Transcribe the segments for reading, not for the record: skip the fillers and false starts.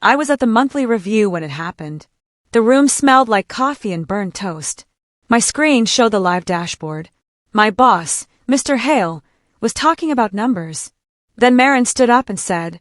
I was at the monthly review when it happened. The room smelled like coffee and burned toast. My screen showed the live dashboard. My boss, Mr. Hale, was talking about numbers. Then Marin stood up and said,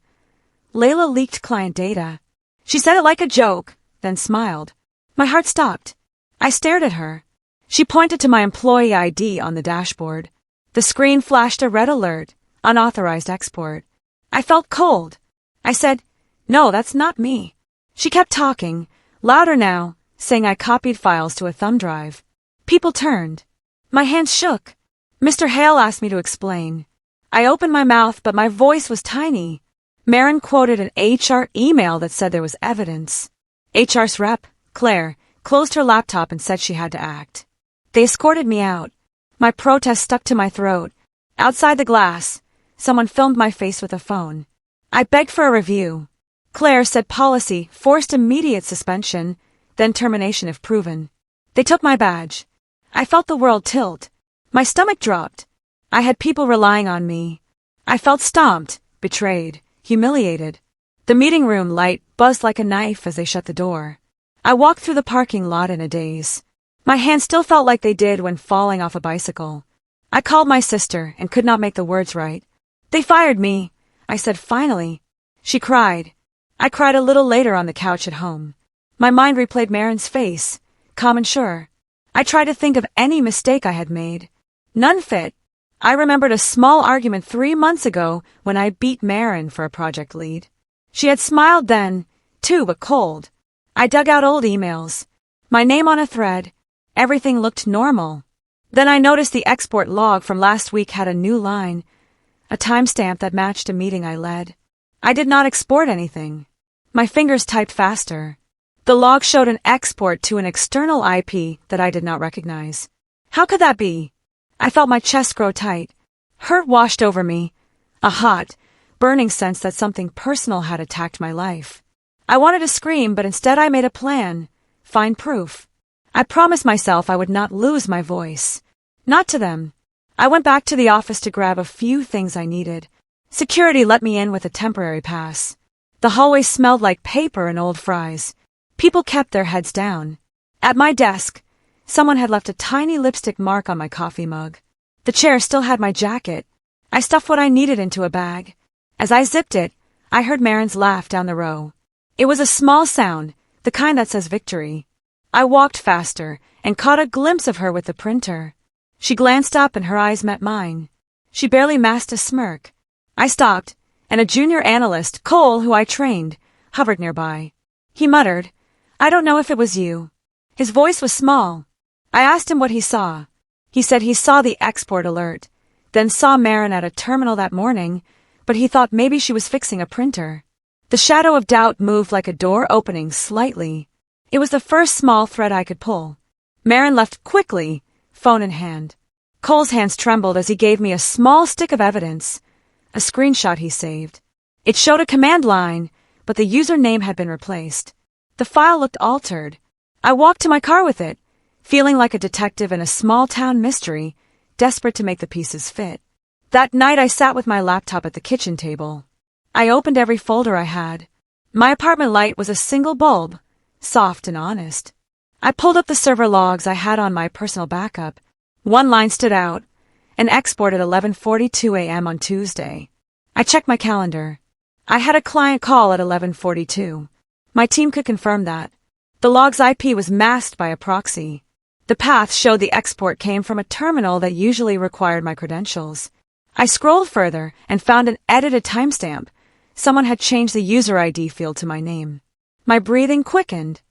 "Layla leaked client data." She said it like a joke, then smiled. My heart stopped. I stared at her. She pointed to my employee ID on the dashboard. The screen flashed a red alert, unauthorized export. I felt cold. I said, "No, that's not me." She kept talking, louder now, saying I copied files to a thumb drive. People turned. My hands shook. Mr. Hale asked me to explain. I opened my mouth, but my voice was tiny. Marin quoted an HR email that said there was evidence. HR's rep, Claire, closed her laptop and said she had to act. They escorted me out. My protest stuck to my throat. Outside the glass, someone filmed my face with a phone. I begged for a review. Claire said policy forced immediate suspension, then termination if proven. They took my badge. I felt the world tilt. My stomach dropped. I had people relying on me. I felt stomped, betrayed, humiliated. The meeting room light buzzed like a knife as they shut the door. I walked through the parking lot in a daze. My hands still felt like they did when falling off a bicycle. I called my sister and could not make the words right. "They fired me," I said finally. She cried. I cried a little later on the couch at home. My mind replayed Marin's face, calm and sure. I tried to think of any mistake I had made. None fit. I remembered a small argument 3 months ago when I beat Marin for a project lead. She had smiled then, too, but cold. I dug out old emails. My name on a thread. Everything looked normal. Then I noticed the export log from last week had a new line, a timestamp that matched a meeting I led. I did not export anything. My fingers typed faster. The log showed an export to an external IP that I did not recognize. How could that be? I felt my chest grow tight. Hurt washed over me, a hot, burning sense that something personal had attacked my life. I wanted to scream, but instead I made a plan, find proof. I promised myself I would not lose my voice. Not to them. I went back to the office to grab a few things I needed. Security let me in with a temporary pass. The hallway smelled like paper and old fries. People kept their heads down. At my desk, someone had left a tiny lipstick mark on my coffee mug. The chair still had my jacket. I stuffed what I needed into a bag. As I zipped it, I heard Marin's laugh down the row. It was a small sound, the kind that says victory. I walked faster and caught a glimpse of her with the printer. She glanced up and her eyes met mine. She barely masked a smirk. I stopped, and a junior analyst, Cole, who I trained, hovered nearby. He muttered, "I don't know if it was you." His voice was small. I asked him what he saw. He said he saw the export alert, then saw Marin at a terminal that morning, but he thought maybe she was fixing a printer. The shadow of doubt moved like a door opening slightly. It was the first small thread I could pull. Marin left quickly, phone in hand. Cole's hands trembled as he gave me a small stick of evidence, a screenshot he saved. It showed a command line, but the username had been replaced. The file looked altered. I walked to my car with it, feeling like a detective in a small-town mystery, desperate to make the pieces fit. That night I sat with my laptop at the kitchen table. I opened every folder I had. My apartment light was a single bulb, soft and honest. I pulled up the server logs I had on my personal backup. One line stood out, an export at 11:42 a.m. on Tuesday. I checked my calendar. I had a client call at 11:42. My team could confirm that. The log's IP was masked by a proxy. The path showed the export came from a terminal that usually required my credentials. I scrolled further and found an edited timestamp. Someone had changed the user ID field to my name. My breathing quickened.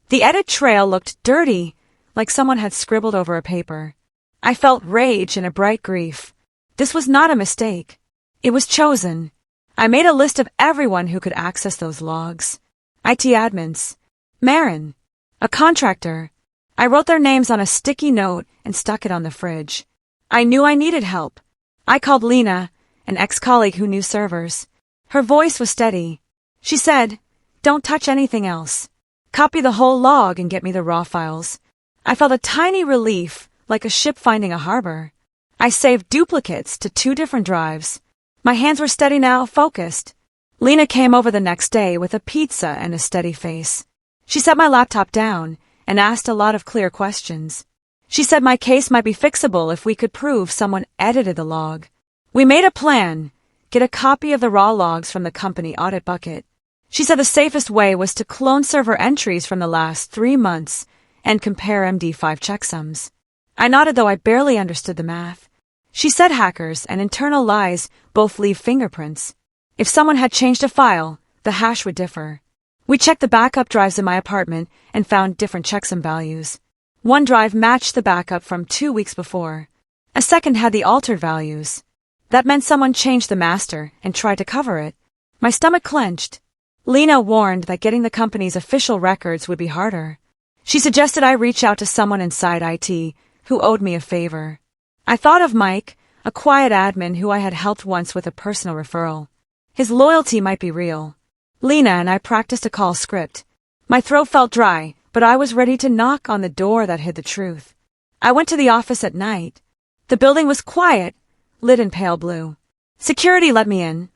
The edit trail looked dirty, like someone had scribbled over a paper. I felt rage and a bright grief. This was not a mistake. It was chosen. I made a list of everyone who could access those logs. IT admins. Marin. A contractor. I wrote their names on a sticky note and stuck it on the fridge. I knew I needed help. I called Lena, an ex-colleague who knew servers. Her voice was steady. She said, "Don't touch anything else. Copy the whole log and get me the raw files." I felt a tiny relief, like a ship finding a harbor. I saved duplicates to 2 different drives. My hands were steady now, focused. Lena came over the next day with a pizza and a steady face. She set my laptop down and asked a lot of clear questions. She said my case might be fixable if we could prove someone edited the log. We made a plan, get a copy of the raw logs from the company audit bucket. She said the safest way was to clone server entries from the last 3 months and compare MD5 checksums. I nodded, though I barely understood the math. She said hackers and internal lies both leave fingerprints. If someone had changed a file, the hash would differ. We checked the backup drives in my apartment and found different checksum values. One drive matched the backup from 2 weeks before. A second had the altered values. That meant someone changed the master and tried to cover it. My stomach clenched. Lena warned that getting the company's official records would be harder. She suggested I reach out to someone inside IT who owed me a favor. I thought of Mike, a quiet admin who I had helped once with a personal referral. His loyalty might be real. Lena and I practiced a call script. My throat felt dry, but I was ready to knock on the door that hid the truth. I went to the office at night. The building was quiet, lit in pale blue. Security let me in.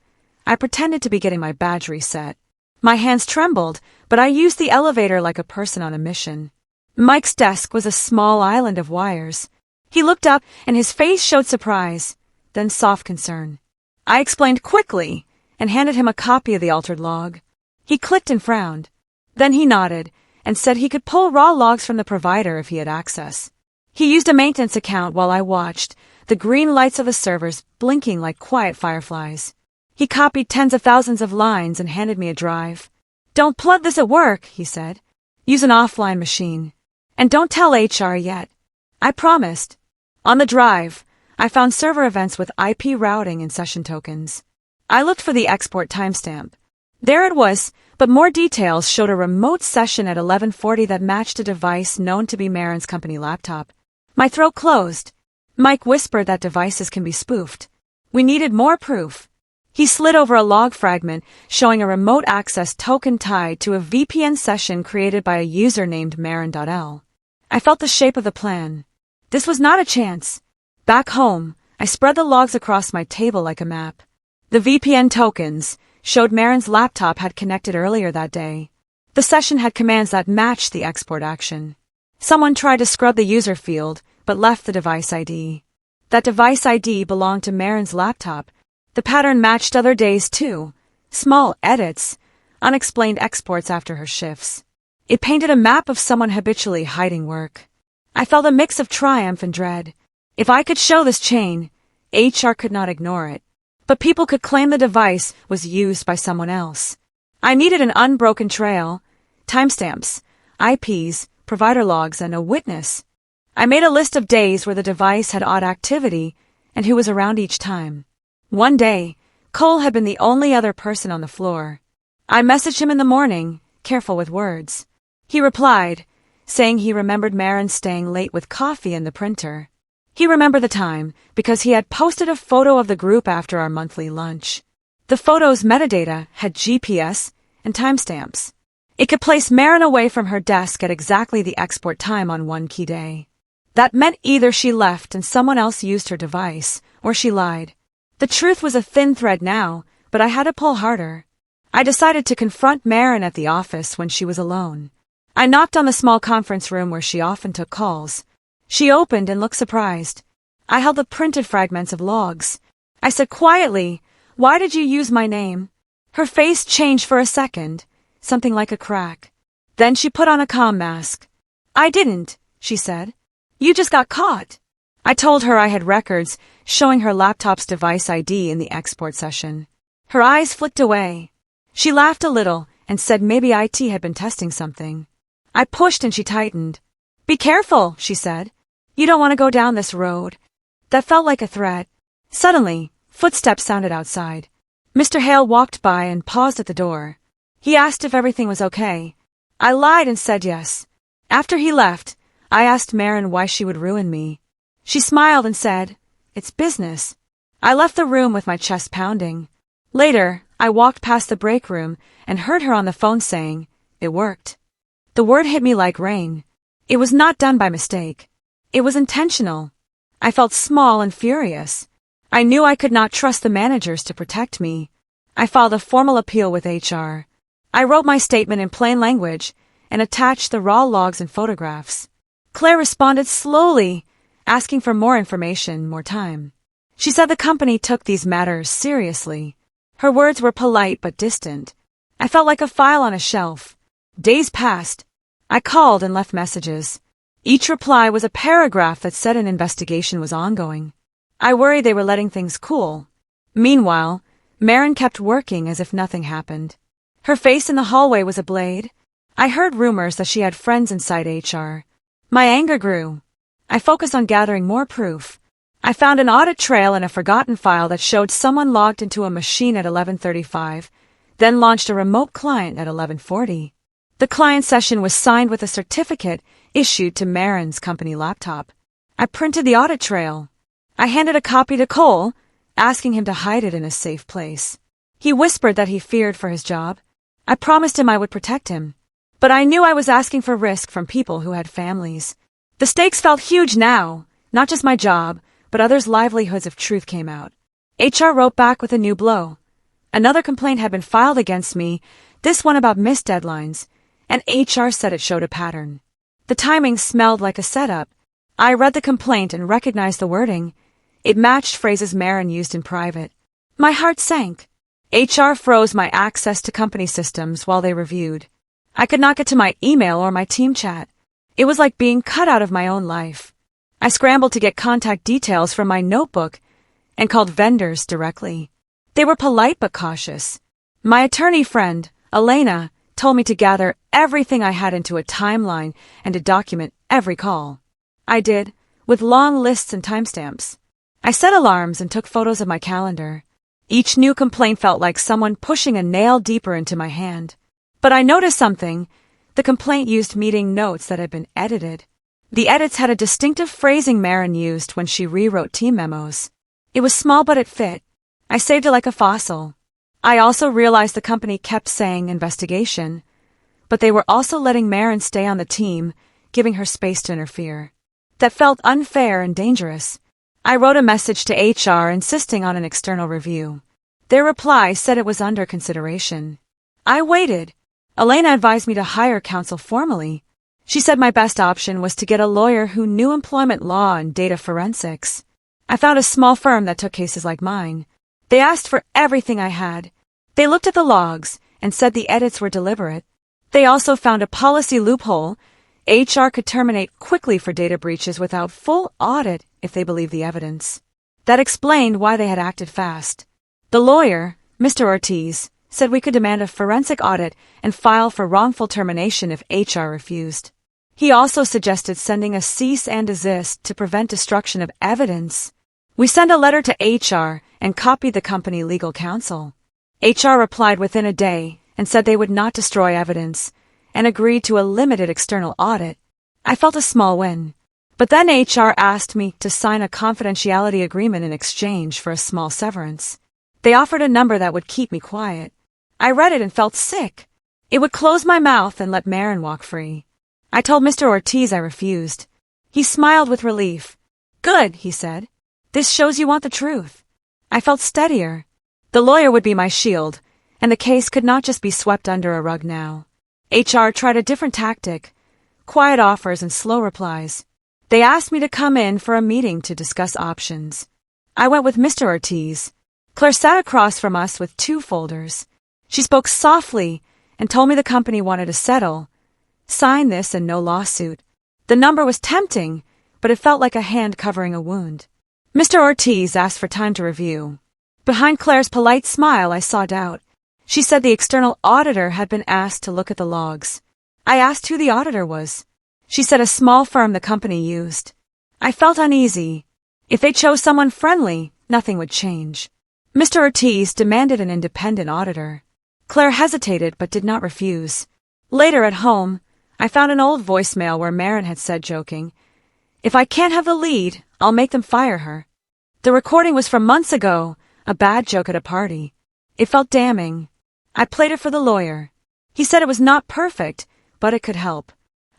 I pretended to be getting my badge reset. My hands trembled, but I used the elevator like a person on a mission. Mike's desk was a small island of wires. He looked up and his face showed surprise, then soft concern. I explained quickly and handed him a copy of the altered log. He clicked and frowned. Then he nodded and said he could pull raw logs from the provider if he had access. He used a maintenance account while I watched, the green lights of the servers blinking like quiet fireflies. He copied tens of thousands of lines and handed me a drive. "Don't plug this at work," he said. "Use an offline machine. And don't tell HR yet." I promised. On the drive, I found server events with IP routing and session tokens. I looked for the export timestamp. There it was, but more details showed a remote session at 11:40 that matched a device known to be Marin's company laptop. My throat closed. Mike whispered that devices can be spoofed. We needed more proof. He slid over a log fragment showing a remote access token tied to a VPN session created by a user named Marin.l. I felt the shape of the plan. This was not a chance. Back home, I spread the logs across my table like a map. The VPN tokens showed Marin's laptop had connected earlier that day. The session had commands that matched the export action. Someone tried to scrub the user field, but left the device ID. That device ID belonged to Marin's laptop. The pattern matched other days too. Small edits, unexplained exports after her shifts. It painted a map of someone habitually hiding work. I felt a mix of triumph and dread. If I could show this chain, HR could not ignore it. But people could claim the device was used by someone else. I needed an unbroken trail, timestamps, IPs, provider logs, and a witness. I made a list of days where the device had odd activity and who was around each time. One day, Cole had been the only other person on the floor. I messaged him in the morning, careful with words. He replied, saying he remembered Marin staying late with coffee and the printer. He remembered the time because he had posted a photo of the group after our monthly lunch. The photo's metadata had GPS and timestamps. It could place Marin away from her desk at exactly the export time on one key day. That meant either she left and someone else used her device, or she lied. The truth was a thin thread now, but I had to pull harder. I decided to confront Marin at the office when she was alone. I knocked on the small conference room where she often took calls. She opened and looked surprised. I held the printed fragments of logs. I said quietly, "Why did you use my name?" Her face changed for a second, something like a crack. Then she put on a calm mask. "I didn't," she said. "You just got caught." I told her I had records showing her laptop's device ID in the export session. Her eyes flicked away. She laughed a little and said maybe IT had been testing something. I pushed and she tightened. "Be careful," she said. "You don't want to go down this road." That felt like a threat. Suddenly, footsteps sounded outside. Mr. Hale walked by and paused at the door. He asked if everything was okay. I lied and said yes. After he left, I asked Marin why she would ruin me. She smiled and said, "It's business." I left the room with my chest pounding. Later, I walked past the break room and heard her on the phone saying, "It worked." The word hit me like rain. It was not done by mistake. It was intentional. I felt small and furious. I knew I could not trust the managers to protect me. I filed a formal appeal with HR. I wrote my statement in plain language and attached the raw logs and photographs. Claire responded slowly, asking for more information, more time. She said the company took these matters seriously. Her words were polite but distant. I felt like a file on a shelf. Days passed. I called and left messages. Each reply was a paragraph that said an investigation was ongoing. I worried they were letting things cool. Meanwhile, Maren kept working as if nothing happened. Her face in the hallway was a blade. I heard rumors that she had friends inside HR. My anger grew. I focused on gathering more proof. I found an audit trail in a forgotten file that showed someone logged into a machine at 11:35, then launched a remote client at 11:40. The client session was signed with a certificate issued to Maren's company laptop. I printed the audit trail. I handed a copy to Cole, asking him to hide it in a safe place. He whispered that he feared for his job. I promised him I would protect him. But I knew I was asking for risk from people who had families. The stakes felt huge now, not just my job, but others' livelihoods if truth came out. HR wrote back with a new blow. Another complaint had been filed against me, this one about missed deadlines, and HR said it showed a pattern. The timing smelled like a setup. I read the complaint and recognized the wording. It matched phrases Maren used in private. My heart sank. HR froze my access to company systems while they reviewed. I could not get to my email or my team chat. It was like being cut out of my own life. I scrambled to get contact details from my notebook and called vendors directly. They were polite but cautious. My attorney friend, Layla, told me to gather everything I had into a timeline and to document every call. I did, with long lists and timestamps. I set alarms and took photos of my calendar. Each new complaint felt like someone pushing a nail deeper into my hand. But I noticed something. The complaint used meeting notes that had been edited. The edits had a distinctive phrasing Maren used when she rewrote team memos. It was small but it fit. I saved it like a fossil. I also realized the company kept saying investigation, but they were also letting Maren stay on the team, giving her space to interfere. That felt unfair and dangerous. I wrote a message to HR insisting on an external review. Their reply said it was under consideration. I waited. Layla advised me to hire counsel formally. She said my best option was to get a lawyer who knew employment law and data forensics. I found a small firm that took cases like mine. They asked for everything I had. They looked at the logs and said the edits were deliberate. They also found a policy loophole. HR could terminate quickly for data breaches without full audit if they believed the evidence. That explained why they had acted fast. The lawyer, Mr. Ortiz, said we could demand a forensic audit and file for wrongful termination if HR refused. He also suggested sending a cease and desist to prevent destruction of evidence. We sent a letter to HR and copied the company legal counsel. HR replied within a day and said they would not destroy evidence and agreed to a limited external audit. I felt a small win. But then HR asked me to sign a confidentiality agreement in exchange for a small severance. They offered a number that would keep me quiet. I read it and felt sick. It would close my mouth and let Maren walk free. I told Mr. Ortiz I refused. He smiled with relief. Good, he said. This shows you want the truth. I felt steadier. The lawyer would be my shield, and the case could not just be swept under a rug now. HR tried a different tactic. Quiet offers and slow replies. They asked me to come in for a meeting to discuss options. I went with Mr. Ortiz. Claire sat across from us with 2 folders. She spoke softly and told me the company wanted to settle. Sign this and no lawsuit. The number was tempting, but it felt like a hand covering a wound. Mr. Ortiz asked for time to review. Behind Claire's polite smile, I saw doubt. She said the external auditor had been asked to look at the logs. I asked who the auditor was. She said a small firm the company used. I felt uneasy. If they chose someone friendly, nothing would change. Mr. Ortiz demanded an independent auditor. Claire hesitated but did not refuse. Later at home, I found an old voicemail where Maren had said, joking, "If I can't have the lead, I'll make them fire her." The recording was from months ago, a bad joke at a party. It felt damning. I played it for the lawyer. He said it was not perfect, but it could help.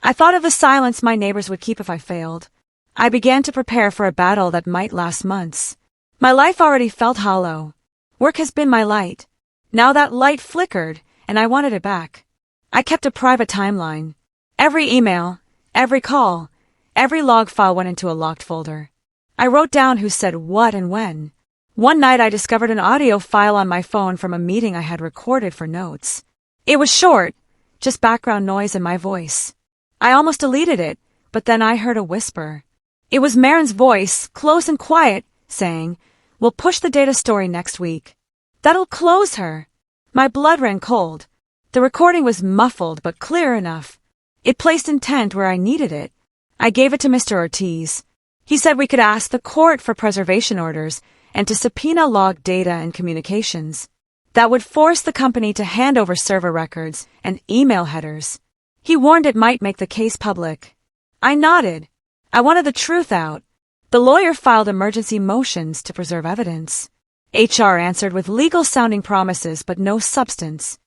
I thought of the silence my neighbors would keep if I failed. I began to prepare for a battle that might last months. My life already felt hollow. Work has been my light. Now that light flickered, and I wanted it back. I kept a private timeline. Every email, every call, every log file went into a locked folder. I wrote down who said what and when. One night I discovered an audio file on my phone from a meeting I had recorded for notes. It was short, just background noise and my voice. I almost deleted it, but then I heard a whisper. It was Marin's voice, close and quiet, saying, "We'll push the data story next week." That'll close her. My blood ran cold. The recording was muffled but clear enough. It placed intent where I needed it. I gave it to Mr. Ortiz. He said we could ask the court for preservation orders and to subpoena log data and communications. That would force the company to hand over server records and email headers. He warned it might make the case public. I nodded. I wanted the truth out. The lawyer filed emergency motions to preserve evidence. HR answered with legal-sounding promises but no substance.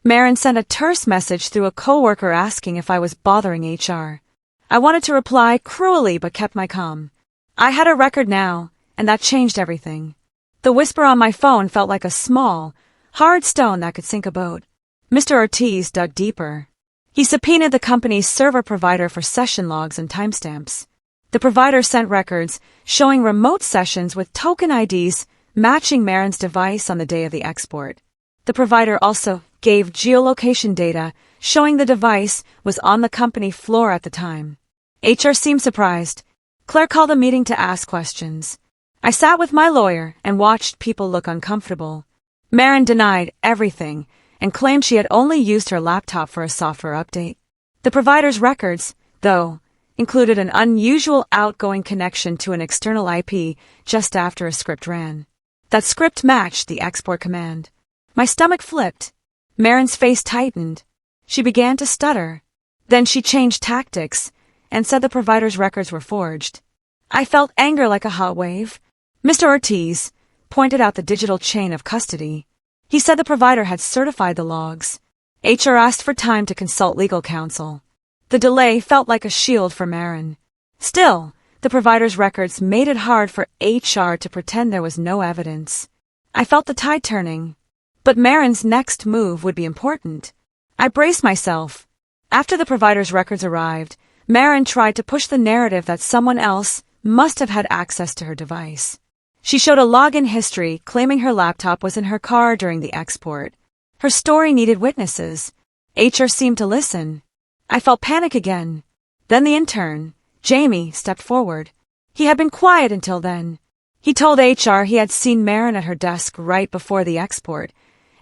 Marin sent a terse message through a coworker asking if I was bothering HR. I wanted to reply cruelly but kept my calm. I had a record now, and that changed everything. The whisper on my phone felt like a small, hard stone that could sink a boat. Mr. Ortiz dug deeper. He subpoenaed the company's server provider for session logs and timestamps. The provider sent records showing remote sessions with token IDs matching Marin's device on the day of the export. The provider also gave geolocation data showing the device was on the company floor at the time. HR seemed surprised. Claire called a meeting to ask questions. I sat with my lawyer and watched people look uncomfortable. Marin denied everything and claimed she had only used her laptop for a software update. The provider's records, though, included an unusual outgoing connection to an external IP just after a script ran. That script matched the export command. My stomach flipped. Marin's face tightened. She began to stutter. Then she changed tactics and said the provider's records were forged. I felt anger like a hot wave. Mr. Ortiz pointed out the digital chain of custody. He said the provider had certified the logs. HR asked for time to consult legal counsel. The delay felt like a shield for Marin. Still, the provider's records made it hard for HR to pretend there was no evidence. I felt the tide turning. But Marin's next move would be important. I braced myself. After the provider's records arrived, Marin tried to push the narrative that someone else must have had access to her device. She showed a login history claiming her laptop was in her car during the export. Her story needed witnesses. HR seemed to listen. I felt panic again. Then the intern, Jamie, stepped forward. He had been quiet until then. He told HR he had seen Marin at her desk right before the export,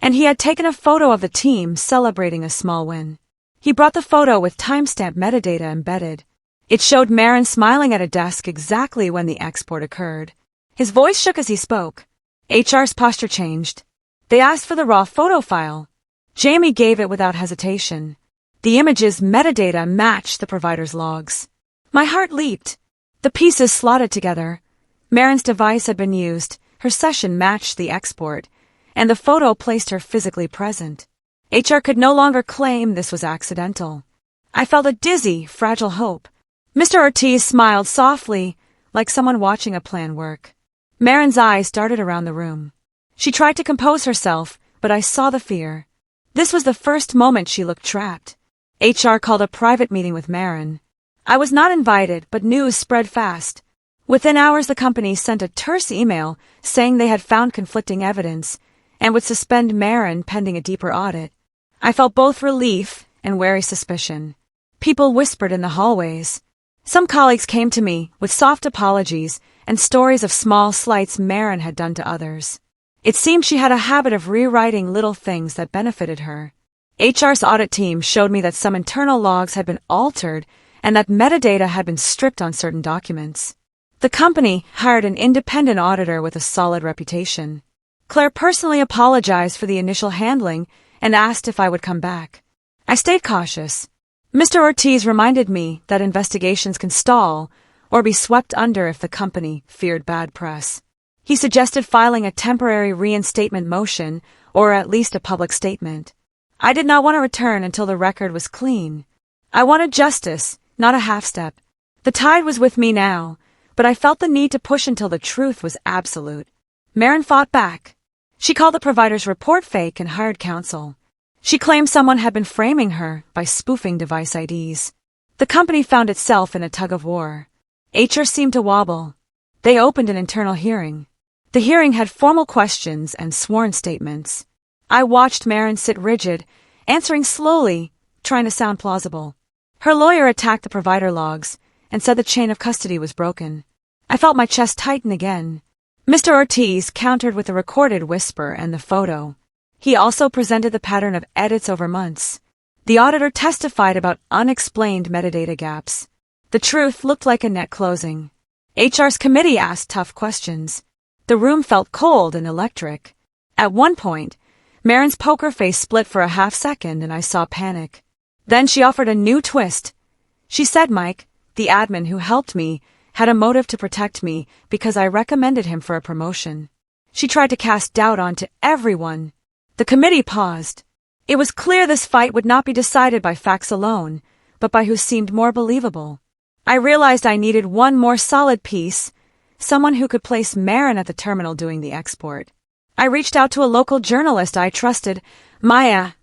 and he had taken a photo of the team celebrating a small win. He brought the photo with timestamp metadata embedded. It showed Marin smiling at a desk exactly when the export occurred. His voice shook as he spoke. HR's posture changed. They asked for the raw photo file. Jamie gave it without hesitation. The image's metadata matched the provider's logs. My heart leaped. The pieces slotted together. Marin's device had been used, her session matched the export, and the photo placed her physically present. HR could no longer claim this was accidental. I felt a dizzy, fragile hope. Mr. Ortiz smiled softly, like someone watching a plan work. Marin's eyes darted around the room. She tried to compose herself, but I saw the fear. This was the first moment she looked trapped. HR called a private meeting with Marin. I was not invited, but news spread fast. Within hours, the company sent a terse email saying they had found conflicting evidence and would suspend Marin pending a deeper audit. I felt both relief and wary suspicion. People whispered in the hallways. Some colleagues came to me with soft apologies and stories of small slights Marin had done to others. It seemed she had a habit of rewriting little things that benefited her. HR's audit team showed me that some internal logs had been altered and that metadata had been stripped on certain documents. The company hired an independent auditor with a solid reputation. Claire personally apologized for the initial handling and asked if I would come back. I stayed cautious. Mr. Ortiz reminded me that investigations can stall or be swept under if the company feared bad press. He suggested filing a temporary reinstatement motion or at least a public statement. I did not want to return until the record was clean. I wanted justice, not a half-step. The tide was with me now, but I felt the need to push until the truth was absolute. Marin fought back. She called the provider's report fake and hired counsel. She claimed someone had been framing her by spoofing device IDs. The company found itself in a tug-of-war. HR seemed to wobble. They opened an internal hearing. The hearing had formal questions and sworn statements. I watched Maren sit rigid, answering slowly, trying to sound plausible. Her lawyer attacked the provider logs and said the chain of custody was broken. I felt my chest tighten again. Mr. Ortiz countered with a recorded whisper and the photo. He also presented the pattern of edits over months. The auditor testified about unexplained metadata gaps. The truth looked like a net closing. HR's committee asked tough questions. The room felt cold and electric. At one point, Maren's poker face split for a half second and I saw panic. Then she offered a new twist. She said Mike, the admin who helped me, had a motive to protect me because I recommended him for a promotion. She tried to cast doubt onto everyone. The committee paused. It was clear this fight would not be decided by facts alone, but by who seemed more believable. I realized I needed one more solid piece, someone who could place Maren at the terminal doing the export. I reached out to a local journalist I trusted. I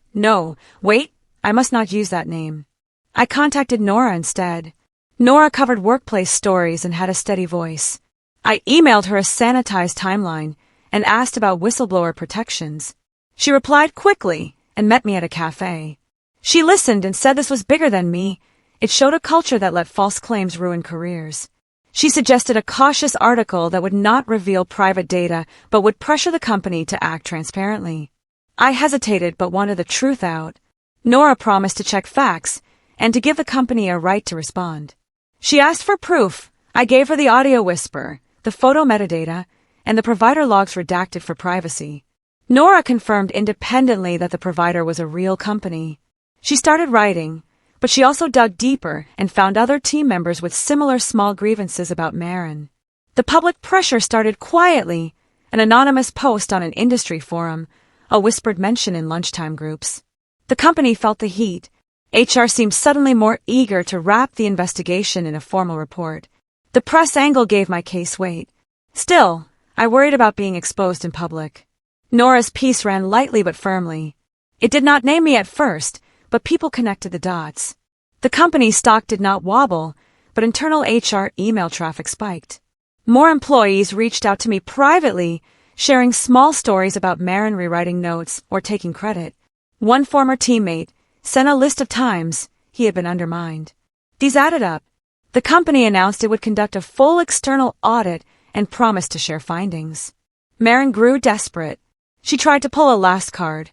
must not use that name. I contacted Nora instead. Nora covered workplace stories and had a steady voice. I emailed her a sanitized timeline and asked about whistleblower protections. She replied quickly and met me at a cafe. She listened and said this was bigger than me. It showed a culture that let false claims ruin careers. She suggested a cautious article that would not reveal private data but would pressure the company to act transparently. I hesitated but wanted the truth out. Nora promised to check facts and to give the company a right to respond. She asked for proof. I gave her the audio whisper, the photo metadata, and the provider logs redacted for privacy. Nora confirmed independently that the provider was a real company. She started writing, but she also dug deeper and found other team members with similar small grievances about Maren. The public pressure started quietly, an anonymous post on an industry forum, a whispered mention in lunchtime groups. The company felt the heat. HR seemed suddenly more eager to wrap the investigation in a formal report. The press angle gave my case weight. Still, I worried about being exposed in public. Nora's piece ran lightly but firmly. It did not name me at first, but people connected the dots. The company's stock did not wobble, but internal HR email traffic spiked. More employees reached out to me privately, sharing small stories about Maren rewriting notes or taking credit. One former teammate sent a list of times he had been undermined. These added up. The company announced it would conduct a full external audit and promised to share findings. Maren grew desperate. She tried to pull a last card,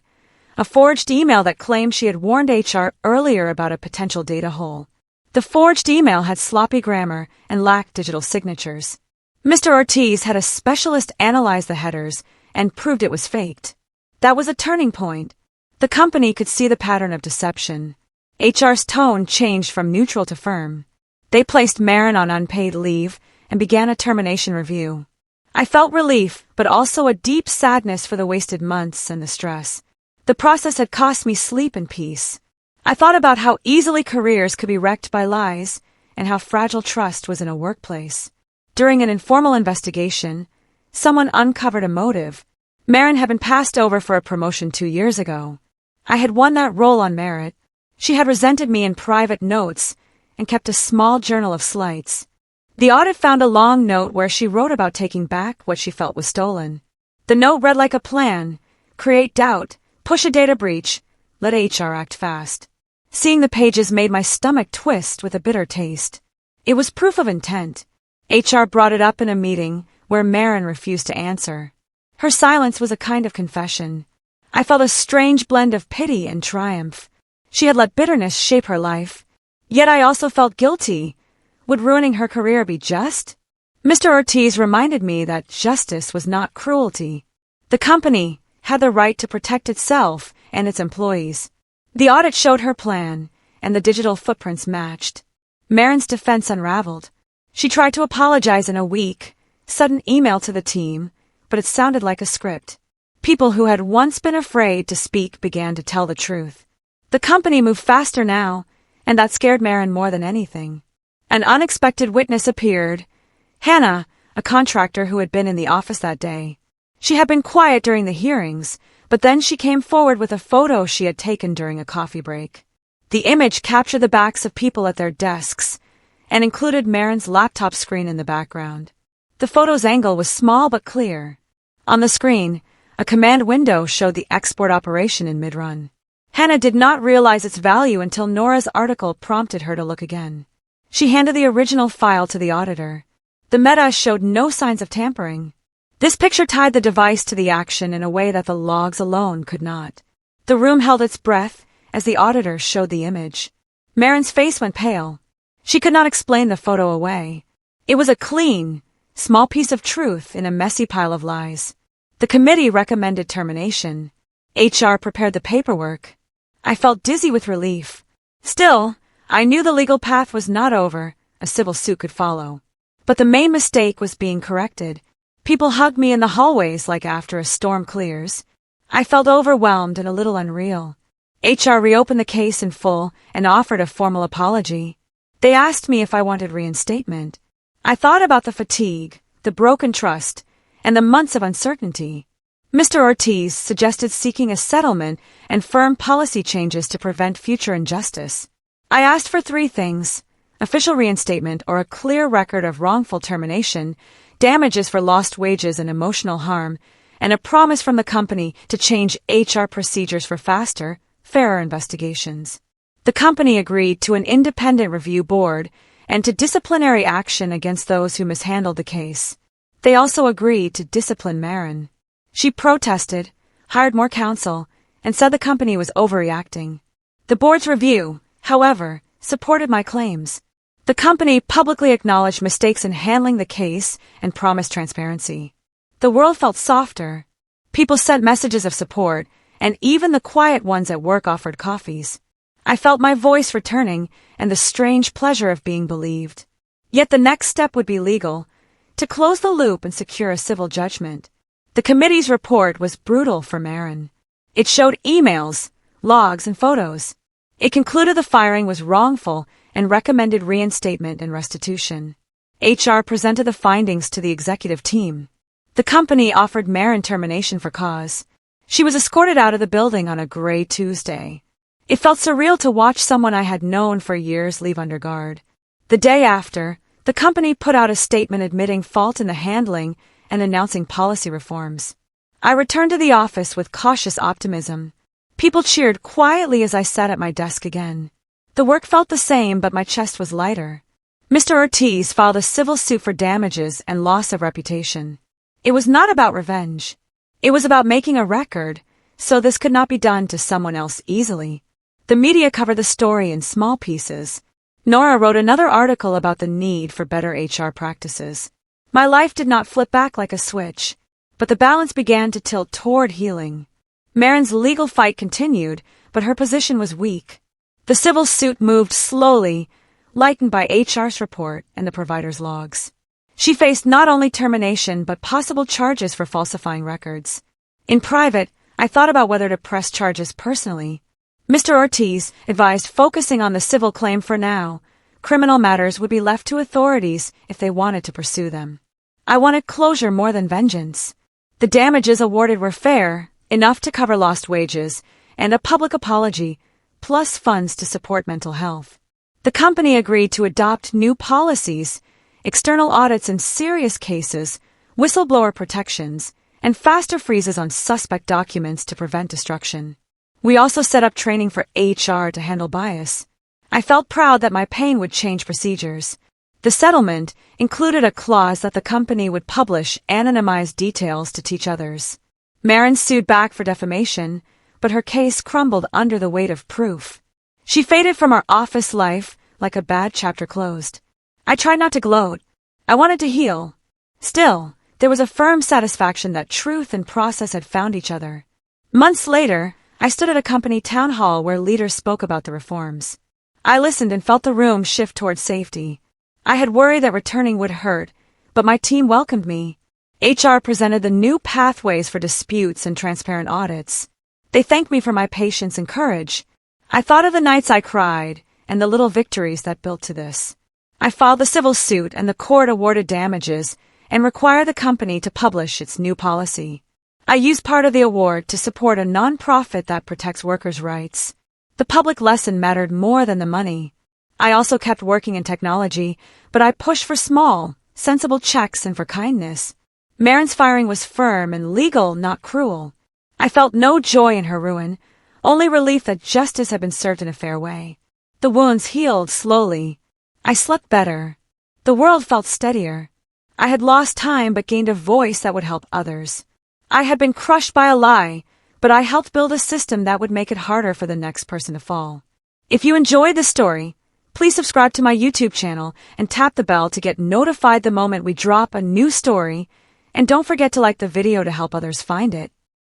a forged email that claimed she had warned HR earlier about a potential data hole. The forged email had sloppy grammar and lacked digital signatures. Mr. Ortiz had a specialist analyze the headers and proved it was faked. That was a turning point. The company could see the pattern of deception. HR's tone changed from neutral to firm. They placed Maren on unpaid leave and began a termination review. I felt relief, but also a deep sadness for the wasted months and the stress. The process had cost me sleep and peace. I thought about how easily careers could be wrecked by lies and how fragile trust was in a workplace. During an informal investigation, someone uncovered a motive. Maren had been passed over for a promotion 2 years ago. I had won that role on merit. She had resented me in private notes and kept a small journal of slights. The audit found a long note where she wrote about taking back what she felt was stolen. The note read like a plan: create doubt, push a data breach, let HR act fast. Seeing the pages made my stomach twist with a bitter taste. It was proof of intent. HR brought it up in a meeting where Maren refused to answer. Her silence was a kind of confession. I felt a strange blend of pity and triumph. She had let bitterness shape her life. Yet I also felt guilty. Would ruining her career be just? Mr. Ortiz reminded me that justice was not cruelty. The company had the right to protect itself and its employees. The audit showed her plan, and the digital footprints matched. Maren's defense unraveled. She tried to apologize in a weak, sudden email to the team, but it sounded like a script. People who had once been afraid to speak began to tell the truth. The company moved faster now, and that scared Maren more than anything. An unexpected witness appeared. Hannah, a contractor who had been in the office that day. She had been quiet during the hearings, but then she came forward with a photo she had taken during a coffee break. The image captured the backs of people at their desks and included Marin's laptop screen in the background. The photo's angle was small but clear. On the screen, a command window showed the export operation in mid-run. Hannah did not realize its value until Nora's article prompted her to look again. She handed the original file to the auditor. The meta showed no signs of tampering. This picture tied the device to the action in a way that the logs alone could not. The room held its breath as the auditor showed the image. Marin's face went pale. She could not explain the photo away. It was a clean, small piece of truth in a messy pile of lies. The committee recommended termination. HR prepared the paperwork. I felt dizzy with relief. Still, I knew the legal path was not over. A civil suit could follow. But the main mistake was being corrected. People hugged me in the hallways like after a storm clears. I felt overwhelmed and a little unreal. HR reopened the case in full and offered a formal apology. They asked me if I wanted reinstatement. I thought about the fatigue, the broken trust, and the months of uncertainty. Mr. Ortiz suggested seeking a settlement and firm policy changes to prevent future injustice. I asked for 3 things: official reinstatement or a clear record of wrongful termination, damages for lost wages and emotional harm, and a promise from the company to change HR procedures for faster, fairer investigations. The company agreed to an independent review board and to disciplinary action against those who mishandled the case. They also agreed to discipline Marin. She protested, hired more counsel, and said the company was overreacting. The board's review, however, supported my claims. The company publicly acknowledged mistakes in handling the case and promised transparency. The world felt softer. People sent messages of support, and even the quiet ones at work offered coffees. I felt my voice returning and the strange pleasure of being believed. Yet the next step would be legal, to close the loop and secure a civil judgment. The committee's report was brutal for Marin. It showed emails, logs, and photos. It concluded the firing was wrongful and recommended reinstatement and restitution. HR presented the findings to the executive team. The company offered Marin termination for cause. She was escorted out of the building on a gray Tuesday. It felt surreal to watch someone I had known for years leave under guard. The day after, the company put out a statement admitting fault in the handling and announcing policy reforms. I returned to the office with cautious optimism. People cheered quietly as I sat at my desk again. The work felt the same, but my chest was lighter. Mr. Ortiz filed a civil suit for damages and loss of reputation. It was not about revenge. It was about making a record, so this could not be done to someone else easily. The media covered the story in small pieces. Nora wrote another article about the need for better HR practices. My life did not flip back like a switch, but the balance began to tilt toward healing. Marin's legal fight continued, but her position was weak. The civil suit moved slowly, lightened by HR's report and the provider's logs. She faced not only termination but possible charges for falsifying records. In private, I thought about whether to press charges personally. Mr. Ortiz advised focusing on the civil claim for now. Criminal matters would be left to authorities if they wanted to pursue them. I wanted closure more than vengeance. The damages awarded were fair, enough to cover lost wages, and a public apology, plus funds to support mental health. The company agreed to adopt new policies, external audits in serious cases, whistleblower protections, and faster freezes on suspect documents to prevent destruction. We also set up training for HR to handle bias. I felt proud that my pain would change procedures. The settlement included a clause that the company would publish anonymized details to teach others. Marin sued back for defamation, but her case crumbled under the weight of proof. She faded from our office life like a bad chapter closed. I tried not to gloat. I wanted to heal. Still, there was a firm satisfaction that truth and process had found each other. Months later, I stood at a company town hall where leaders spoke about the reforms. I listened and felt the room shift toward safety. I had worried that returning would hurt, but my team welcomed me. HR presented the new pathways for disputes and transparent audits. They thanked me for my patience and courage. I thought of the nights I cried and the little victories that built to this. I filed the civil suit and the court awarded damages and required the company to publish its new policy. I used part of the award to support a nonprofit that protects workers' rights. The public lesson mattered more than the money. I also kept working in technology, but I pushed for small, sensible checks and for kindness. Marin's firing was firm and legal, not cruel. I felt no joy in her ruin, only relief that justice had been served in a fair way. The wounds healed slowly. I slept better. The world felt steadier. I had lost time but gained a voice that would help others. I had been crushed by a lie, but I helped build a system that would make it harder for the next person to fall. If you enjoyed this story, please subscribe to my YouTube channel and tap the bell to get notified the moment we drop a new story, and don't forget to like the video to help others find it.